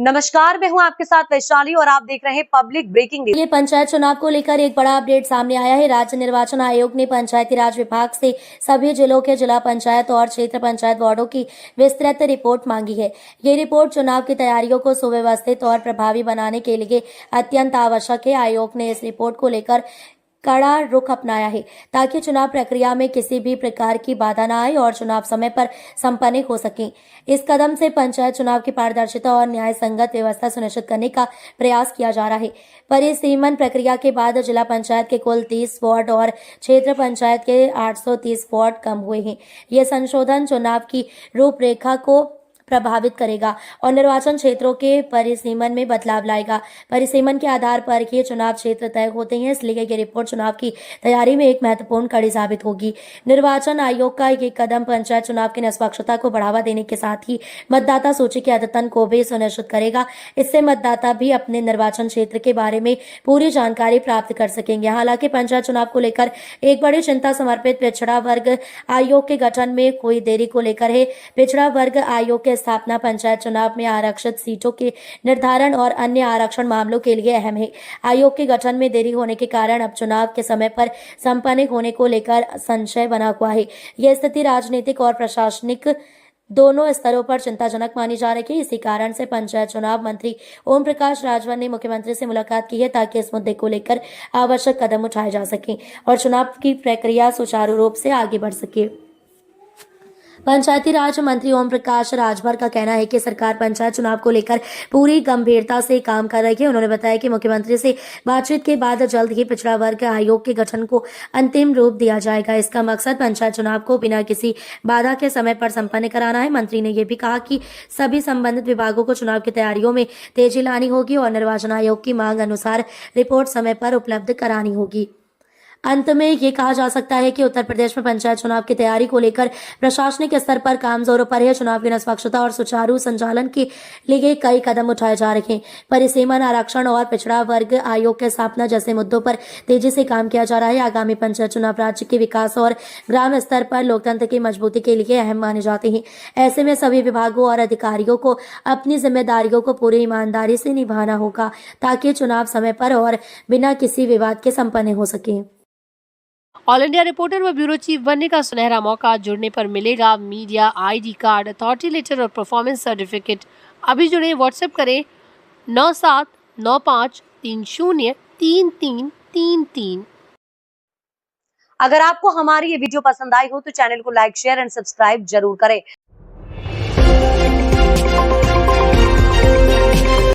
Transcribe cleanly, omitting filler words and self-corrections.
नमस्कार, मैं हूं आपके साथ वैशाली और आप देख रहे हैं पब्लिक ब्रेकिंग न्यूज। ये पंचायत चुनाव को लेकर एक बड़ा अपडेट सामने आया है। राज्य निर्वाचन आयोग ने पंचायती राज विभाग से सभी जिलों के जिला पंचायत और क्षेत्र पंचायत वार्डों की विस्तृत रिपोर्ट मांगी है। ये रिपोर्ट चुनाव की तैयारियों को सुव्यवस्थित और प्रभावी बनाने के लिए अत्यंत आवश्यक है। आयोग ने इस रिपोर्ट को लेकर कड़ा रुख अपनाया है ताकि चुनाव प्रक्रिया में किसी भी प्रकार की बाधा न आए और चुनाव समय पर संपन्न हो सके। इस कदम से पंचायत चुनाव की पारदर्शिता और न्याय संगत व्यवस्था सुनिश्चित करने का प्रयास किया जा रहा है। परिसीमन प्रक्रिया के बाद जिला पंचायत के कुल 30 वार्ड और क्षेत्र पंचायत के 830 वार्ड कम हुए हैं। यह संशोधन चुनाव की रूपरेखा को प्रभावित करेगा और निर्वाचन क्षेत्रों के परिसीमन में बदलाव लाएगा। परिसीमन के आधार पर ये चुनाव क्षेत्र तय होते हैं, इसलिए ये रिपोर्ट चुनाव की तैयारी में एक महत्वपूर्ण कड़ी साबित होगी। निर्वाचन आयोग का ये कदम पंचायत चुनाव की निष्पक्षता को बढ़ावा देने के साथ ही मतदाता सूची के अद्यतन को भी सुनिश्चित करेगा। इससे मतदाता भी अपने निर्वाचन क्षेत्र के बारे में पूरी जानकारी प्राप्त कर सकेंगे। हालांकि पंचायत चुनाव को लेकर एक बड़ी चिंता समर्पित पिछड़ा वर्ग आयोग के गठन में कोई देरी को लेकर है। पिछड़ा वर्ग आयोग के स्थापना पंचायत चुनाव में आरक्षित सीटों के निर्धारण और अन्य आरक्षण मामलों के लिए अहम है। आयोग के गठन में देरी होने के कारण अब चुनाव के समय पर संपन्न होने को लेकर संशय बना हुआ है। यह स्थिति राजनीतिक और प्रशासनिक दोनों स्तरों पर चिंताजनक मानी जा रही है। इसी कारण से पंचायत चुनाव मंत्री ओम प्रकाश राजभर ने मुख्यमंत्री से मुलाकात की है ताकि इस मुद्दे को लेकर आवश्यक कदम उठाए जा सके और चुनाव की प्रक्रिया सुचारू रूप से आगे बढ़ सके। पंचायती राज मंत्री ओम प्रकाश राजभर का कहना है कि सरकार पंचायत चुनाव को लेकर पूरी गंभीरता से काम कर रही है। उन्होंने बताया कि मुख्यमंत्री से बातचीत के बाद जल्द ही पिछड़ा वर्ग आयोग के गठन को अंतिम रूप दिया जाएगा। इसका मकसद पंचायत चुनाव को बिना किसी बाधा के समय पर संपन्न कराना है। मंत्री ने यह भी कहा कि सभी संबंधित विभागों को चुनाव की तैयारियों में तेजी लानी होगी और निर्वाचन आयोग की मांग अनुसार रिपोर्ट समय पर उपलब्ध करानी होगी। अंत में ये कहा जा सकता है कि उत्तर प्रदेश में पंचायत चुनाव की तैयारी को लेकर प्रशासनिक स्तर पर काम जोरों पर है। चुनाव की निष्पक्षता और सुचारू संचालन के लिए कई कदम उठाए जा रहे हैं। परिसीमन, आरक्षण और पिछड़ा वर्ग आयोग की स्थापना जैसे मुद्दों पर तेजी से काम किया जा रहा है। आगामी पंचायत चुनाव राज्य के विकास और ग्राम स्तर पर लोकतंत्र की मजबूती के लिए अहम माने जाते हैं। ऐसे में सभी विभागों और अधिकारियों को अपनी जिम्मेदारियों को पूरी ईमानदारी से निभाना होगा ताकि चुनाव समय पर और बिना किसी विवाद के संपन्न हो सके। ऑल इंडिया रिपोर्टर व ब्यूरो चीफ बनने का सुनहरा मौका। जुड़ने पर मिलेगा media ID card, authority letter और परफॉर्मेंस सर्टिफिकेट। अभी जुड़े, व्हाट्सएप करें 9795303333। अगर आपको हमारी ये वीडियो पसंद आई हो तो चैनल को लाइक, शेयर एंड सब्सक्राइब जरूर करें।